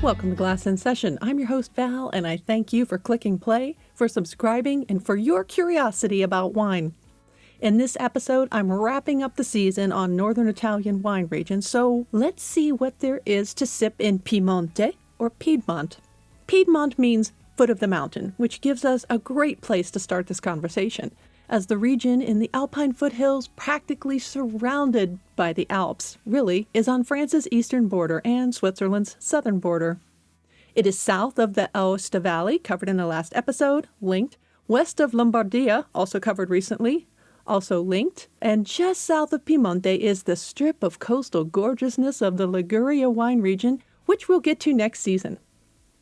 Welcome to Glass in Session. I'm your host, Val, and I thank you for clicking play, for subscribing, and for your curiosity about wine. In this episode, I'm wrapping up the season on Northern Italian wine regions, so let's see what there is to sip in Piemonte, or Piedmont. Piedmont means foot of the mountain, which gives us a great place to start this conversation, as the region in the Alpine foothills, practically surrounded by the Alps, really is on France's eastern border and Switzerland's southern border. It is south of the Aosta Valley, covered in the last episode, linked, west of Lombardia, also covered recently, also linked, and just south of Piemonte is the strip of coastal gorgeousness of the Liguria wine region, which we'll get to next season.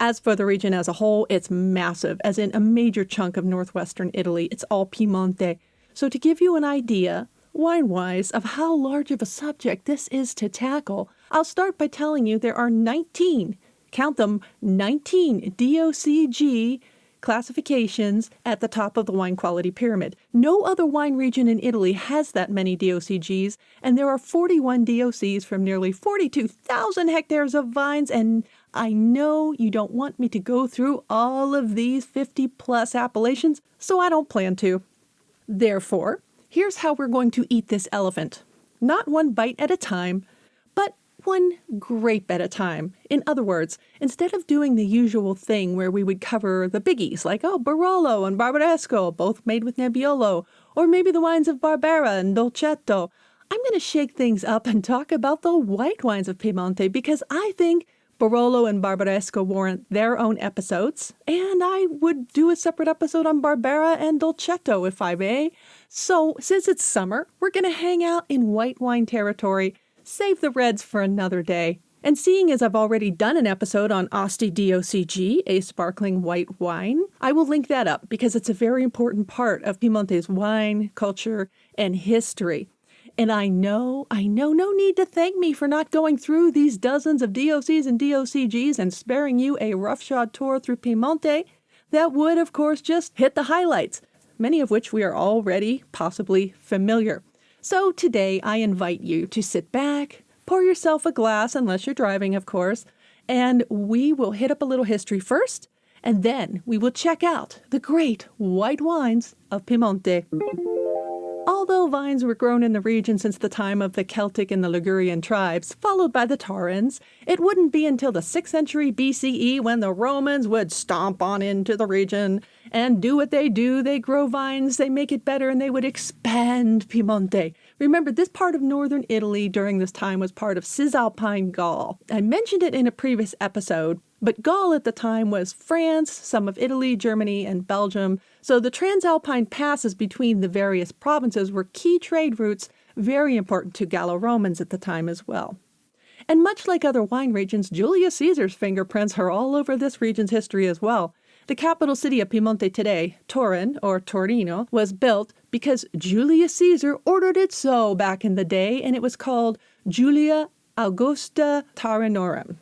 As for the region as a whole, it's massive, as in a major chunk of northwestern Italy. It's all Piemonte. So to give you an idea, wine-wise, of how large of a subject this is to tackle, I'll start by telling you there are 19, count them, 19 DOCG classifications at the top of the wine quality pyramid. No other wine region in Italy has that many DOCGs, and there are 41 DOCs from nearly 42,000 hectares of vines, and I know you don't want me to go through all of these 50-plus appellations, so I don't plan to. Therefore, here's how we're going to eat this elephant. Not one bite at a time, but one grape at a time. In other words, instead of doing the usual thing where we would cover the biggies like, Barolo and Barbaresco, both made with Nebbiolo, or maybe the wines of Barbera and Dolcetto, I'm going to shake things up and talk about the white wines of Piemonte because I think Barolo and Barbaresco warrant their own episodes, and I would do a separate episode on Barbera and Dolcetto if I may. So, since it's summer, we're going to hang out in white wine territory, save the reds for another day. And seeing as I've already done an episode on Asti DOCG, a sparkling white wine, I will link that up because it's a very important part of Piemonte's wine, culture, and history. And I know, no need to thank me for not going through these dozens of DOCs and DOCGs and sparing you a roughshod tour through Piemonte. That would, of course, just hit the highlights, many of which we are already possibly familiar. So today I invite you to sit back, pour yourself a glass, unless you're driving, of course, and we will hit up a little history first, and then we will check out the great white wines of Piemonte. Although vines were grown in the region since the time of the Celtic and the Ligurian tribes, followed by the Taurans, it wouldn't be until the 6th century BCE when the Romans would stomp on into the region and do what they do. They grow vines, they make it better, and they would expand Piemonte. Remember, this part of northern Italy during this time was part of Cisalpine Gaul. I mentioned it in a previous episode, but Gaul at the time was France, some of Italy, Germany, and Belgium. So the Transalpine passes between the various provinces were key trade routes, very important to Gallo-Romans at the time as well. And much like other wine regions, Julius Caesar's fingerprints are all over this region's history as well. The capital city of Piemonte today, Turin, or Torino, was built because Julius Caesar ordered it so back in the day, and it was called Julia Augusta Taurinorum.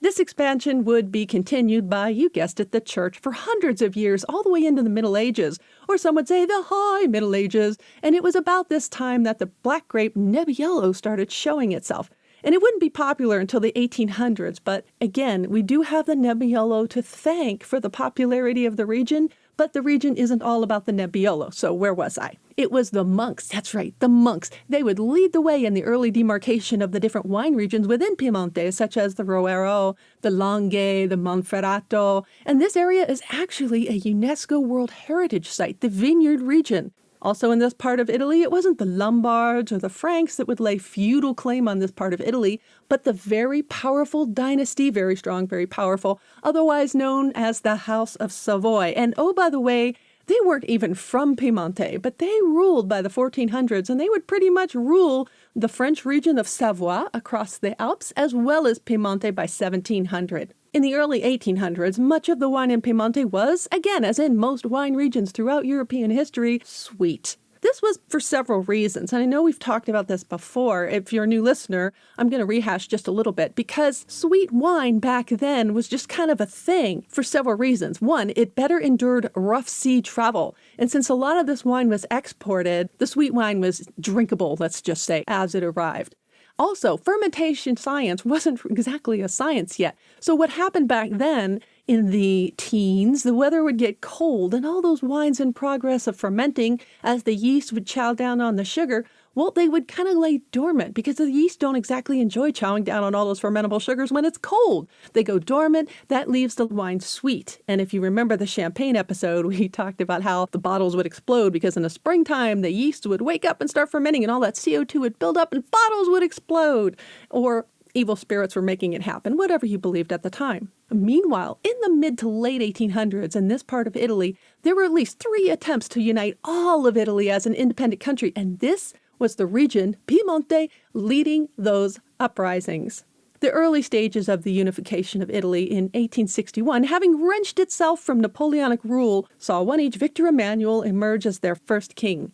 This expansion would be continued by, you guessed it, the church for hundreds of years, all the way into the Middle Ages, or some would say the High Middle Ages, and it was about this time that the black grape Nebbiolo started showing itself. And it wouldn't be popular until the 1800s, but again, we do have the Nebbiolo to thank for the popularity of the region, but the region isn't all about the Nebbiolo, so where was I? It was the monks, that's right, the monks. They would lead the way in the early demarcation of the different wine regions within Piemonte, such as the Roero, the Langhe, the Monferrato, and this area is actually a UNESCO World Heritage Site, the vineyard region. Also in this part of Italy, it wasn't the Lombards or the Franks that would lay feudal claim on this part of Italy, but the very powerful dynasty, very strong, very powerful, otherwise known as the House of Savoy. And oh, by the way, they weren't even from Piemonte, but they ruled by the 1400s, and they would pretty much rule the French region of Savoie across the Alps, as well as Piemonte by 1700. In the early 1800s, much of the wine in Piemonte was, again, as in most wine regions throughout European history, sweet. This was for several reasons, and I know we've talked about this before. If you're a new listener, I'm going to rehash just a little bit, because sweet wine back then was just kind of a thing for several reasons. One, it better endured rough sea travel, and since a lot of this wine was exported, the sweet wine was drinkable, let's just say, as it arrived. Also, fermentation science wasn't exactly a science yet. So what happened back then in the teens, the weather would get cold and all those wines in progress of fermenting as the yeast would chow down on the sugar, well, they would kind of lay dormant because the yeast don't exactly enjoy chowing down on all those fermentable sugars when it's cold. They go dormant. That leaves the wine sweet. And if you remember the champagne episode, we talked about how the bottles would explode because in the springtime, the yeast would wake up and start fermenting and all that CO2 would build up and bottles would explode. Or evil spirits were making it happen, whatever you believed at the time. Meanwhile, in the mid to late 1800s in this part of Italy, there were at least 3 attempts to unite all of Italy as an independent country, and this was the region, Piemonte, leading those uprisings. The early stages of the unification of Italy in 1861, having wrenched itself from Napoleonic rule, saw one-age Victor Emmanuel emerge as their first king.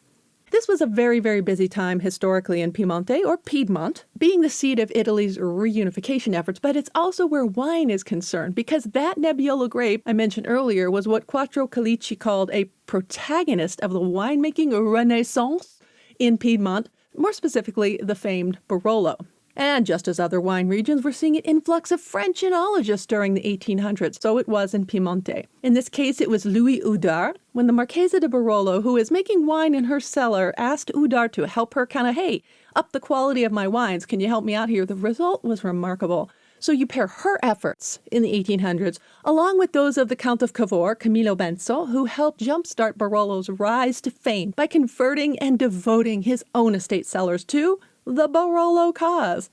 This was a very, very busy time historically in Piemonte, or Piedmont, being the seat of Italy's reunification efforts, but it's also where wine is concerned, because that Nebbiolo grape I mentioned earlier was what Quattro Calicci called a protagonist of the winemaking renaissance in Piedmont, more specifically the famed Barolo. And just as other wine regions were seeing an influx of French enologists during the 1800s, so it was in Piemonte. In this case, it was Louis Oudard, when the Marchesa de Barolo, who is making wine in her cellar, asked Oudard to help her hey, up the quality of my wines. Can you help me out here? The result was remarkable. So you pair her efforts in the 1800s, along with those of the Count of Cavour, Camillo Benso, who helped jumpstart Barolo's rise to fame by converting and devoting his own estate cellars to the Barolo cause.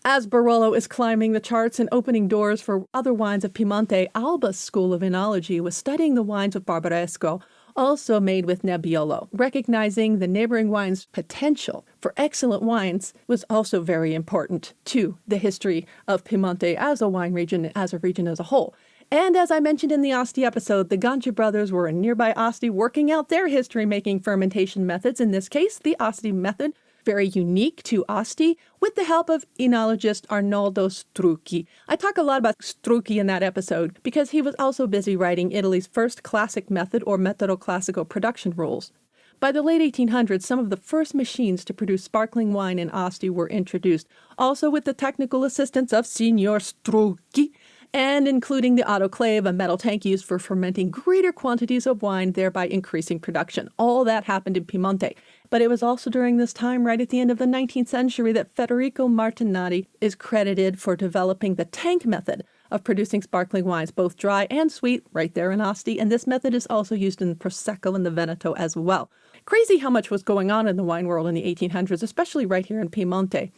As Barolo is climbing the charts and opening doors for other wines of Piemonte, Alba's School of Enology was studying the wines of Barbaresco, also made with Nebbiolo. Recognizing the neighboring wine's potential for excellent wines was also very important to the history of Piemonte as a wine region, as a whole. And as I mentioned in the Asti episode, the Ganji brothers were in nearby Asti working out their history-making fermentation methods, in this case, the Asti method, very unique to Asti, with the help of enologist Arnoldo Strucchi. I talk a lot about Strucchi in that episode because he was also busy writing Italy's first classic method or metodo classico production rules. By the late 1800s, some of the first machines to produce sparkling wine in Asti were introduced, also with the technical assistance of Signor Strucchi, and including the autoclave, a metal tank used for fermenting greater quantities of wine, thereby increasing production. All that happened in Piemonte. But it was also during this time, right at the end of the 19th century, that Federico Martinati is credited for developing the tank method of producing sparkling wines, both dry and sweet, right there in Asti, and this method is also used in Prosecco and the Veneto as well. Crazy how much was going on in the wine world in the 1800s, especially right here in Piemonte,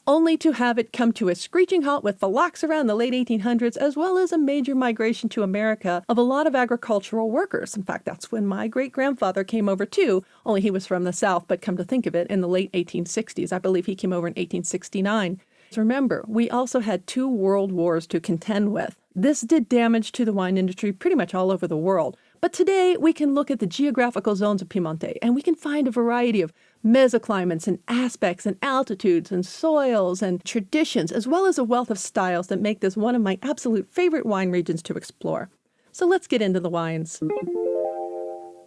only to have it come to a screeching halt with phylloxera in the late 1800s, as well as a major migration to America of a lot of agricultural workers. In fact, that's when my great-grandfather came over too, only he was from the South, but come to think of it, in the late 1860s. I believe he came over in 1869. Remember, we also had 2 world wars to contend with. This did damage to the wine industry pretty much all over the world. But today, we can look at the geographical zones of Piemonte, and we can find a variety of mesoclimates and aspects and altitudes and soils and traditions, as well as a wealth of styles that make this one of my absolute favorite wine regions to explore. So let's get into the wines.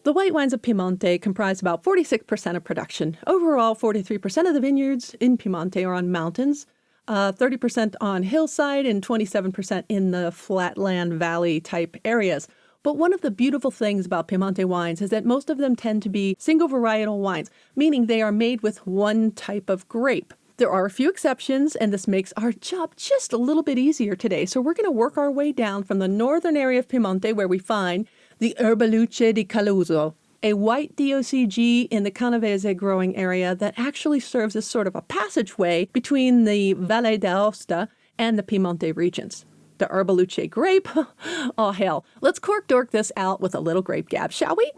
The white wines of Piemonte comprise about 46% of production. Overall, 43% of the vineyards in Piemonte are on mountains, 30% on hillside, and 27% in the flatland valley type areas. But one of the beautiful things about Piemonte wines is that most of them tend to be single varietal wines, meaning they are made with one type of grape. There are a few exceptions, and this makes our job just a little bit easier today. So we're going to work our way down from the northern area of Piemonte, where we find the Erbaluce di Caluso, a white DOCG in the Canavese growing area that actually serves as sort of a passageway between the Valle d'Aosta and the Piemonte regions. The Erbaluce grape? Oh, hell. Let's cork-dork this out with a little grape gab, shall we?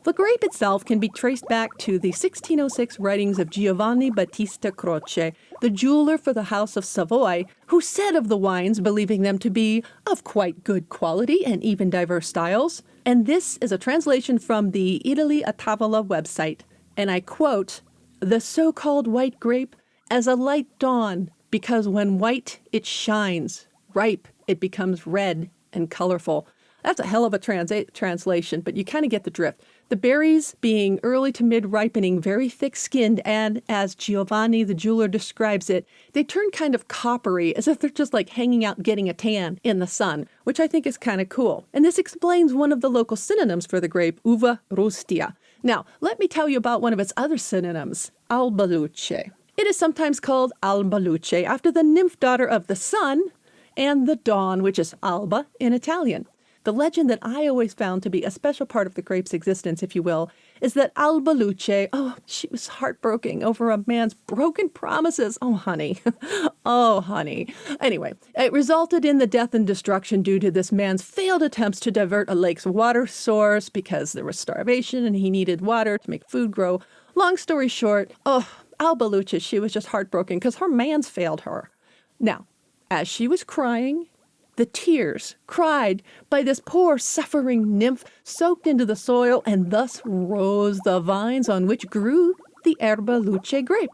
The grape itself can be traced back to the 1606 writings of Giovanni Battista Croce, the jeweler for the House of Savoy, who said of the wines, believing them to be of quite good quality and even diverse styles. And this is a translation from the Italy a Tavola website. And I quote, "The so-called white grape as a light dawn, because when white, it shines. Ripe, it becomes red and colorful." That's a hell of a translation, but you kind of get the drift. The berries being early to mid-ripening, very thick-skinned, and as Giovanni the jeweler describes it, they turn kind of coppery, as if they're just like hanging out getting a tan in the sun, which I think is kind of cool. And this explains one of the local synonyms for the grape, uva rustia. Now, let me tell you about one of its other synonyms, albaluce. It is sometimes called albaluce after the nymph daughter of the sun and the dawn, which is alba in Italian. The legend that I always found to be a special part of the grape's existence, if you will, is that Albaluce, she was heartbroken over a man's broken promises. Oh, honey. Oh, honey. Anyway, it resulted in the death and destruction due to this man's failed attempts to divert a lake's water source because there was starvation and he needed water to make food grow. Long story short, Albaluce, she was just heartbroken because her man's failed her. Now, as she was crying, the tears cried by this poor suffering nymph soaked into the soil, and thus rose the vines on which grew the Albaluce grape.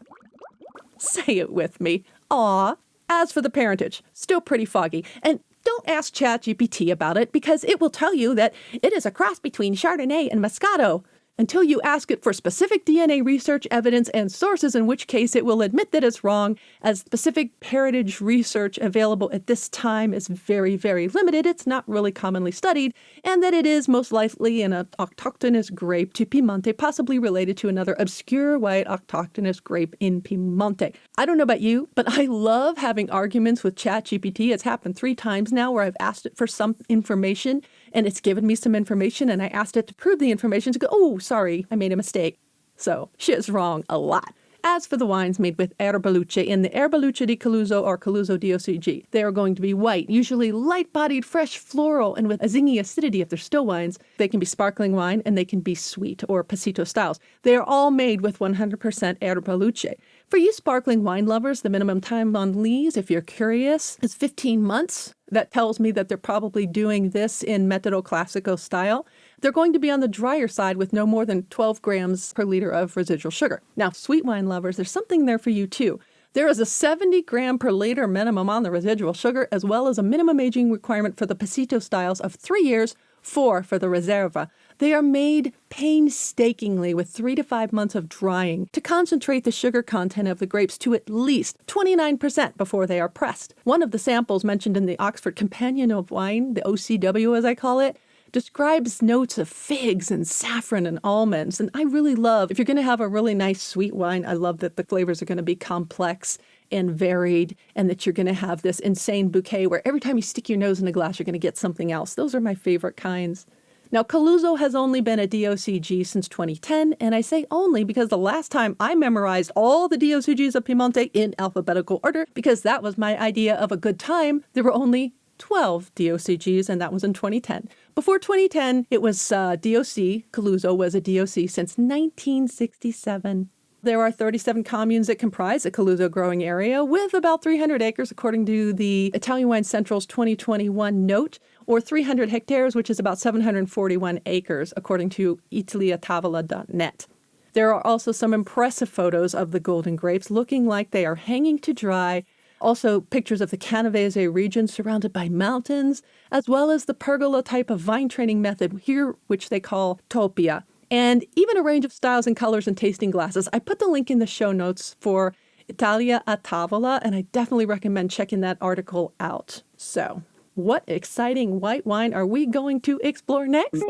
Say it with me. Aw. As for the parentage, still pretty foggy. And don't ask ChatGPT about it because it will tell you that it is a cross between Chardonnay and Moscato, until you ask it for specific DNA research evidence and sources, in which case it will admit that it's wrong, as specific parentage research available at this time is very, very limited. It's not really commonly studied, and that it is most likely an autochthonous grape to Piemonte, possibly related to another obscure white autochthonous grape in Piemonte. I don't know about you, but I love having arguments with ChatGPT. It's happened 3 times now where I've asked it for some information, and it's given me some information, and I asked it to prove the information to go, oh, sorry, I made a mistake. So she is wrong a lot. As for the wines made with Albaluce in the Albaluce di Coluso or Coluso DOCG, they are going to be white, usually light-bodied, fresh, floral, and with a zingy acidity if they're still wines. They can be sparkling wine, and they can be sweet or pasito styles. They are all made with 100% Albaluce. For you sparkling wine lovers, the minimum time on lees, if you're curious, is 15 months. That tells me that they're probably doing this in Metodo Classico style. They're going to be on the drier side with no more than 12 grams per liter of residual sugar. Now, sweet wine lovers, there's something there for you too. There is a 70 gram per liter minimum on the residual sugar, as well as a minimum aging requirement for the pasito styles of 3 years, 4 for the Reserva. They are made painstakingly with 3 to 5 months of drying to concentrate the sugar content of the grapes to at least 29% before they are pressed. One of the samples mentioned in the Oxford Companion of Wine, the OCW as I call it, describes notes of figs and saffron and almonds. And I really love, if you're going to have a really nice sweet wine, I love that the flavors are going to be complex and varied, and that you're going to have this insane bouquet where every time you stick your nose in a glass, you're going to get something else. Those are my favorite kinds. Now, Coluso has only been a DOCG since 2010, and I say only because the last time I memorized all the DOCGs of Piemonte in alphabetical order, because that was my idea of a good time, there were only 12 DOCGs, and that was in 2010. Before 2010, it was DOC. Coluso was a DOC since 1967. There are 37 communes that comprise the Coluso growing area, with about 300 acres, according to the Italian Wine Central's 2021 note, or 300 hectares, which is about 741 acres, according to italiatavola.net. There are also some impressive photos of the golden grapes looking like they are hanging to dry. Also, pictures of the Canavese region surrounded by mountains, as well as the pergola type of vine training method here, which they call topia. And even a range of styles and colors and tasting glasses. I put the link in the show notes for Italia a Tavola, and I definitely recommend checking that article out. So, what exciting white wine are we going to explore next?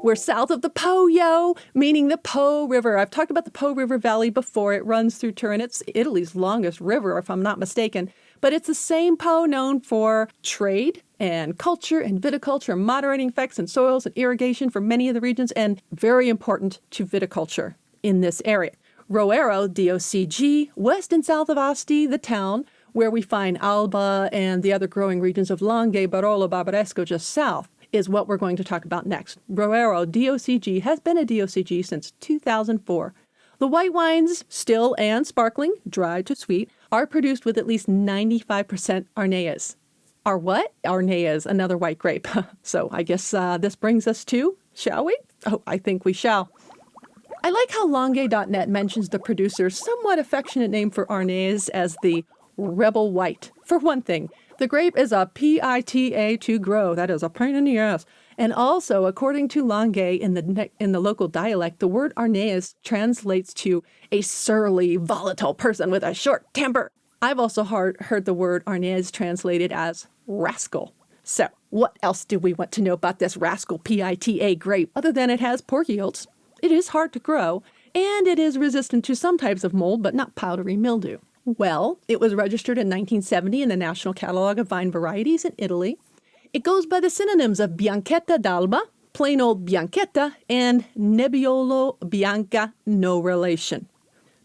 We're south of the Po, yo, meaning the Po River. I've talked about the Po River Valley before. It runs through Turin. It's Italy's longest river, if I'm not mistaken. But it's the same Po known for trade and culture and viticulture, moderating effects in soils and irrigation for many of the regions, and very important to viticulture in this area. Roero, DOCG, west and south of Asti, the town, where we find Alba and the other growing regions of Langhe, Barolo, Barbaresco just south, is what we're going to talk about next. Roero, DOCG, has been a DOCG since 2004. The white wines, still and sparkling, dry to sweet, are produced with at least 95% Arneas. Are what? Arneas, another white grape. So I guess this brings us to, shall we? Oh, I think we shall. I like how Langhe.net mentions the producer's somewhat affectionate name for Arneas as the Rebel White. For one thing, the grape is a PITA to grow. That is a pain in the ass. And also, according to Lange in the local dialect, the word Arnais translates to a surly, volatile person with a short temper. I've also heard the word Arnais translated as rascal. So, what else do we want to know about this Rascal PITA grape other than it has poor yields? It is hard to grow, and it is resistant to some types of mold, but not powdery mildew. Well, it was registered in 1970 in the National Catalog of Vine Varieties in Italy. It goes by the synonyms of Bianchetta d'Alba, plain old Bianchetta, and Nebbiolo Bianca, no relation.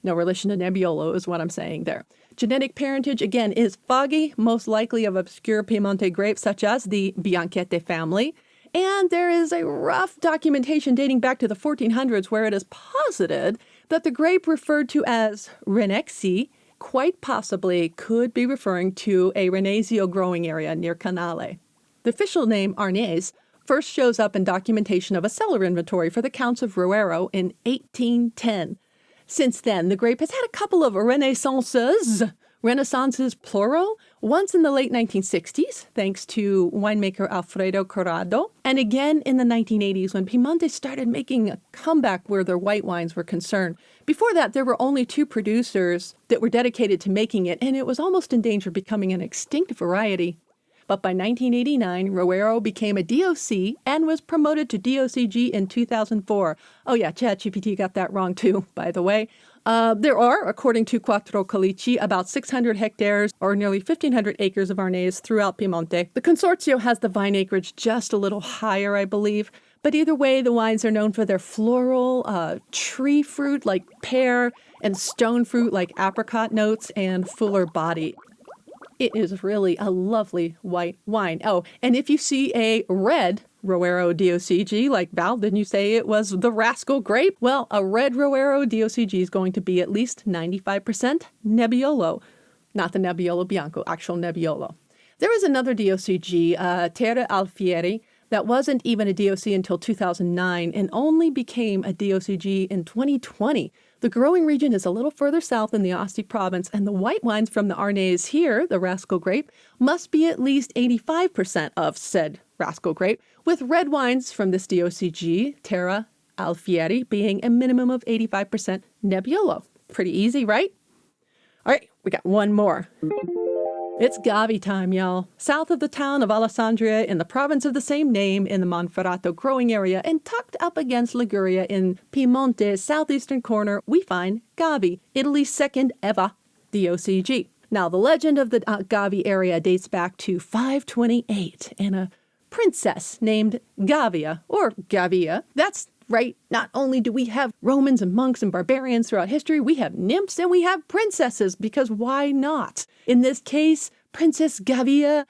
No relation to Nebbiolo is what I'm saying there. Genetic parentage, again, is foggy, most likely of obscure Piemonte grapes such as the Bianchette family. And there is a rough documentation dating back to the 1400s where it is posited that the grape referred to as Renexi quite possibly could be referring to a Renesio growing area near Canale. The official name Arnais first shows up in documentation of a cellar inventory for the Counts of Roero in 1810. Since then, the grape has had a couple of renaissances plural, once in the late 1960s, thanks to winemaker Alfredo Corrado, and again in the 1980s when Piemonte started making a comeback where their white wines were concerned. Before that, there were only 2 producers that were dedicated to making it, and it was almost in danger of becoming an extinct variety. But by 1989, Roero became a DOC and was promoted to DOCG in 2004. Oh yeah, ChatGPT got that wrong too, by the way. There are, according to Quattro Calici, about 600 hectares or nearly 1,500 acres of Arnais throughout Piemonte. The Consorzio has the vine acreage just a little higher, I believe. But either way, the wines are known for their floral, tree fruit like pear, and stone fruit like apricot notes, and fuller body. It is really a lovely white wine. Oh, and if you see a red Roero DOCG like Val, didn't you say it was the Rascal grape? Well, a red Roero DOCG is going to be at least 95% Nebbiolo. Not the Nebbiolo Bianco, actual Nebbiolo. There is another DOCG, Terra Alfieri, that wasn't even a DOC until 2009 and only became a DOCG in 2020. The growing region is a little further south in the Asti province, and the white wines from the Arnais here, the Rascal grape, must be at least 85% of said Rascal grape, with red wines from this DOCG, Terra Alfieri, being a minimum of 85% Nebbiolo. Pretty easy, right? All right, we got one more. It's Gavi time, y'all. South of the town of Alessandria in the province of the same name in the Monferrato growing area and tucked up against Liguria in Piemonte's southeastern corner, we find Gavi, Italy's second ever DOCG. Now, the legend of the Gavi area dates back to 528 and a princess named Gavia, or Gavia. That's right. Not only do we have Romans and monks and barbarians throughout history, we have nymphs and we have princesses, because why not? In this case, Princess Gavia,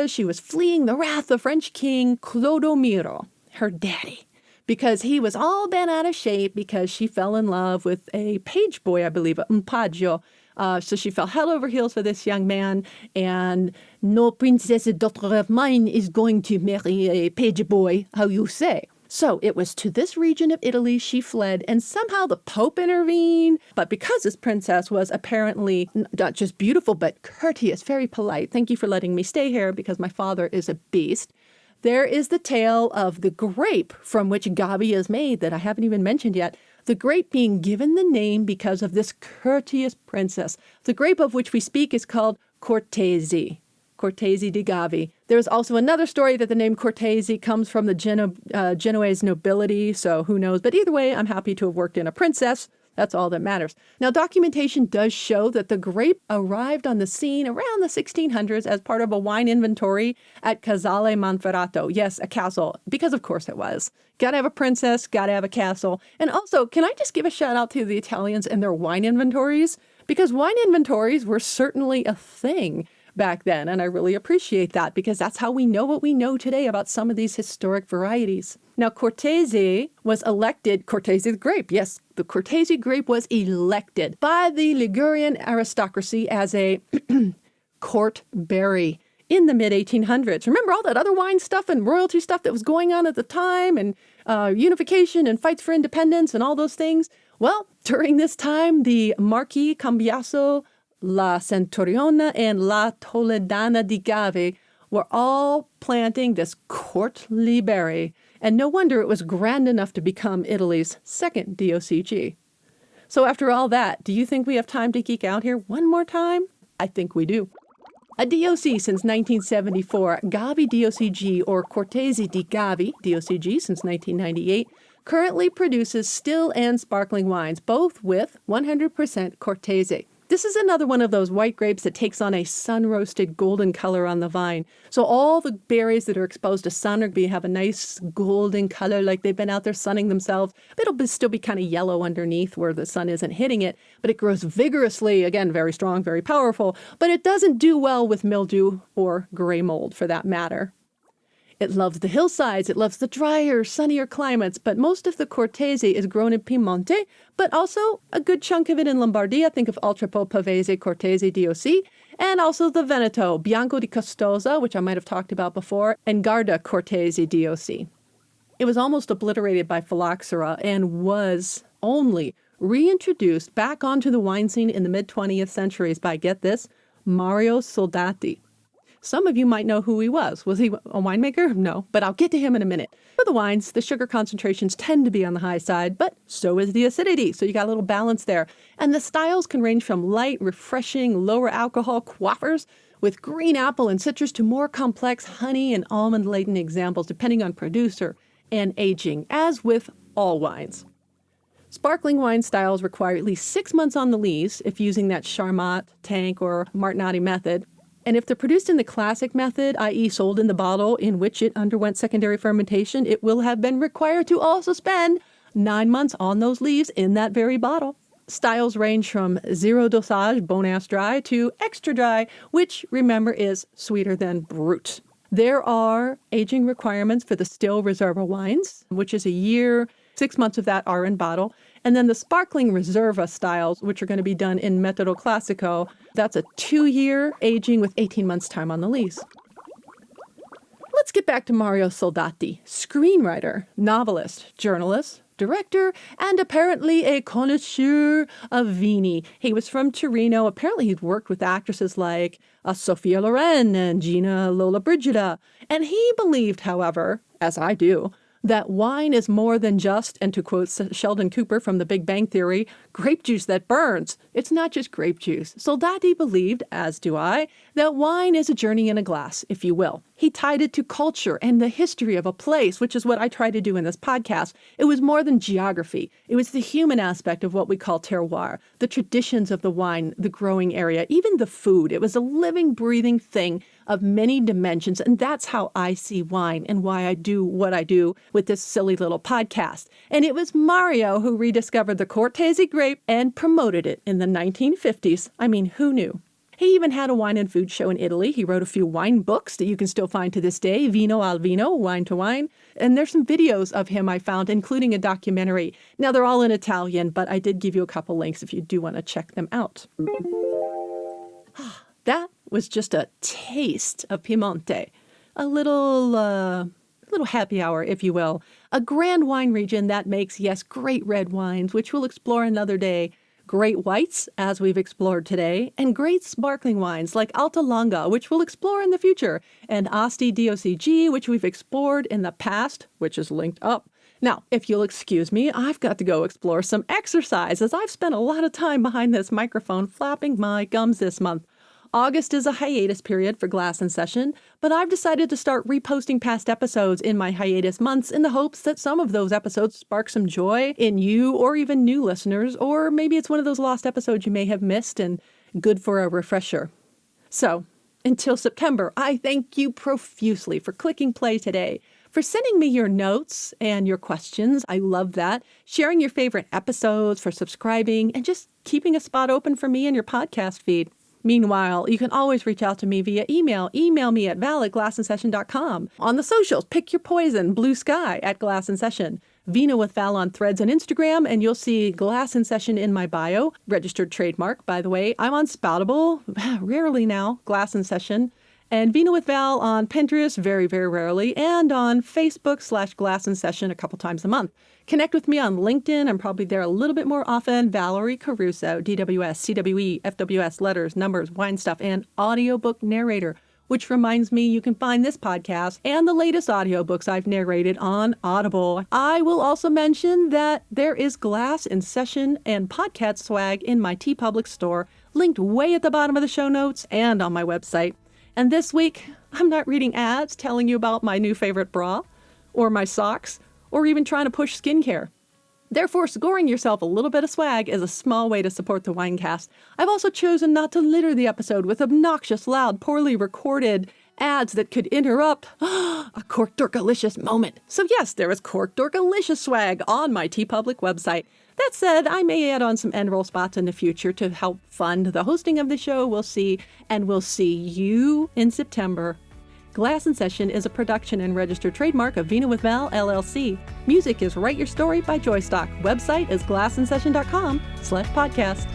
she was fleeing the wrath of French King Clodomiro, her daddy, because he was all bent out of shape because she fell in love with a page boy, I believe, un paggio. So she fell head over heels for this young man, and no princess daughter of mine is going to marry a page boy, how you say. So it was to this region of Italy she fled, and somehow the Pope intervened. But because this princess was apparently not just beautiful, but courteous, very polite, thank you for letting me stay here because my father is a beast, there is the tale of the grape from which Gavi is made that I haven't even mentioned yet. The grape being given the name because of this courteous princess. The grape of which we speak is called Cortesi. Cortesi di Gavi. There's also another story that the name Cortesi comes from the Genoese nobility, so who knows. But either way, I'm happy to have worked in a princess. That's all that matters. Now, documentation does show that the grape arrived on the scene around the 1600s as part of a wine inventory at Casale Monferrato. Yes, a castle, because of course it was. Gotta have a princess, gotta have a castle. And also, can I just give a shout out to the Italians and their wine inventories? Because wine inventories were certainly a thing back then, and I really appreciate that because that's how we know what we know today about some of these historic varieties. Now, Cortesi was elected, Cortesi the grape, yes, the Cortesi grape was elected by the Ligurian aristocracy as a court berry in the mid-1800s. Remember all that other wine stuff and royalty stuff that was going on at the time, and unification and fights for independence and all those things? Well, during this time, the Marquis Cambiaso, La Centuriona, and La Toledana di Gavi were all planting this courtly berry, and no wonder it was grand enough to become Italy's second DOCG. So after all that, do you think we have time to geek out here one more time? I think we do. A DOC since 1974, Gavi DOCG, or Cortese di Gavi DOCG since 1998, currently produces still and sparkling wines, both with 100% Cortese. This is another one of those white grapes that takes on a sun-roasted golden color on the vine. So all the berries that are exposed to sun are going to have a nice golden color, like they've been out there sunning themselves. But it'll still be kind of yellow underneath where the sun isn't hitting it. But it grows vigorously, again, very strong, very powerful. But it doesn't do well with mildew or gray mold, for that matter. It loves the hillsides, it loves the drier, sunnier climates, but most of the Cortese is grown in Piemonte, but also a good chunk of it in Lombardia. Think of Oltrepò Pavese Cortese DOC, and also the Veneto, Bianco di Costosa, which I might have talked about before, and Garda Cortese DOC. It was almost obliterated by phylloxera and was only reintroduced back onto the wine scene in the mid-20th centuries by, get this, Mario Soldati. Some of you might know who he was. Was he a winemaker? No, but I'll get to him in a minute. For the wines, the sugar concentrations tend to be on the high side, but so is the acidity, so you got a little balance there. And the styles can range from light, refreshing, lower alcohol quaffers with green apple and citrus to more complex honey and almond-laden examples, depending on producer and aging, as with all wines. Sparkling wine styles require at least 6 months on the lees if using that Charmat, Tank, or Martinati method. And if they're produced in the classic method, i.e. sold in the bottle in which it underwent secondary fermentation, it will have been required to also spend 9 months on those leaves in that very bottle. Styles range from zero dosage, bone-ass dry, to extra dry, which, remember, is sweeter than brut. There are aging requirements for the still Reserva wines, which is a year. 6 months of that are in bottle. And then the sparkling Reserva styles, which are going to be done in Metodo Classico, that's a 2-year aging with 18 months time on the lees. Let's get back to Mario Soldati, screenwriter, novelist, journalist, director, and apparently a connoisseur of vini. He was from Torino. Apparently he'd worked with actresses like Sophia Loren and Gina Lollobrigida. And he believed, however, as I do, that wine is more than just, and to quote Sheldon Cooper from The Big Bang Theory, grape juice that burns. It's not just grape juice. Soldati believed, as do I, that wine is a journey in a glass, if you will. He tied it to culture and the history of a place, which is what I try to do in this podcast. It was more than geography. It was the human aspect of what we call terroir, the traditions of the wine, the growing area, even the food. It was a living, breathing thing of many dimensions, and that's how I see wine and why I do what I do with this silly little podcast. And it was Mario who rediscovered the Cortese grape and promoted it in the 1950s. I mean, who knew? He even had a wine and food show in Italy. He wrote a few wine books that you can still find to this day, Vino al Vino, Wine to Wine. And there's some videos of him I found, including a documentary. Now, they're all in Italian, but I did give you a couple links if you do want to check them out. That was just a taste of Piemonte. A little happy hour, if you will. A grand wine region that makes, yes, great red wines, which we'll explore another day. Great whites, as we've explored today, and great sparkling wines like Alta Longa, which we'll explore in the future, and Asti DOCG, which we've explored in the past, which is linked up. Now, if you'll excuse me, I've got to go explore some exercise, as I've spent a lot of time behind this microphone flapping my gums this month. August is a hiatus period for Glass in Session, but I've decided to start reposting past episodes in my hiatus months in the hopes that some of those episodes spark some joy in you or even new listeners, or maybe it's one of those lost episodes you may have missed and good for a refresher. So, until September, I thank you profusely for clicking play today, for sending me your notes and your questions. I love that. Sharing your favorite episodes, for subscribing, and just keeping a spot open for me in your podcast feed. Meanwhile, you can always reach out to me via email. Email me at val@glassinsession.com. On the socials, pick your poison, Blue Sky @glassinsession. Vino with Val on Threads and Instagram, and you'll see Glass in Session in my bio. Registered trademark, by the way. I'm on Spoutable, rarely now, Glass in Session. And Vino with Val on Pinterest, very, very rarely. And on Facebook /Glass in Session a couple times a month. Connect with me on LinkedIn. I'm probably there a little bit more often. Valerie Caruso, DWS, CWE, FWS, letters, numbers, wine stuff, and audiobook narrator. Which reminds me, you can find this podcast and the latest audiobooks I've narrated on Audible. I will also mention that there is Glass in Session and podcast swag in my TeePublic store, linked way at the bottom of the show notes and on my website. And this week, I'm not reading ads telling you about my new favorite bra, or my socks, or even trying to push skincare. Therefore, scoring yourself a little bit of swag is a small way to support the Winecast. I've also chosen not to litter the episode with obnoxious, loud, poorly recorded ads that could interrupt a Cork Dorkalicious moment. So yes, there is Cork Dorkalicious swag on my TeePublic website. That said, I may add on some end roll spots in the future to help fund the hosting of the show. We'll see, and we'll see you in September. Glass in Session is a production and registered trademark of Vino With Val, LLC. Music is Write Your Story by Joystock. Website is glassinsession.com/podcast.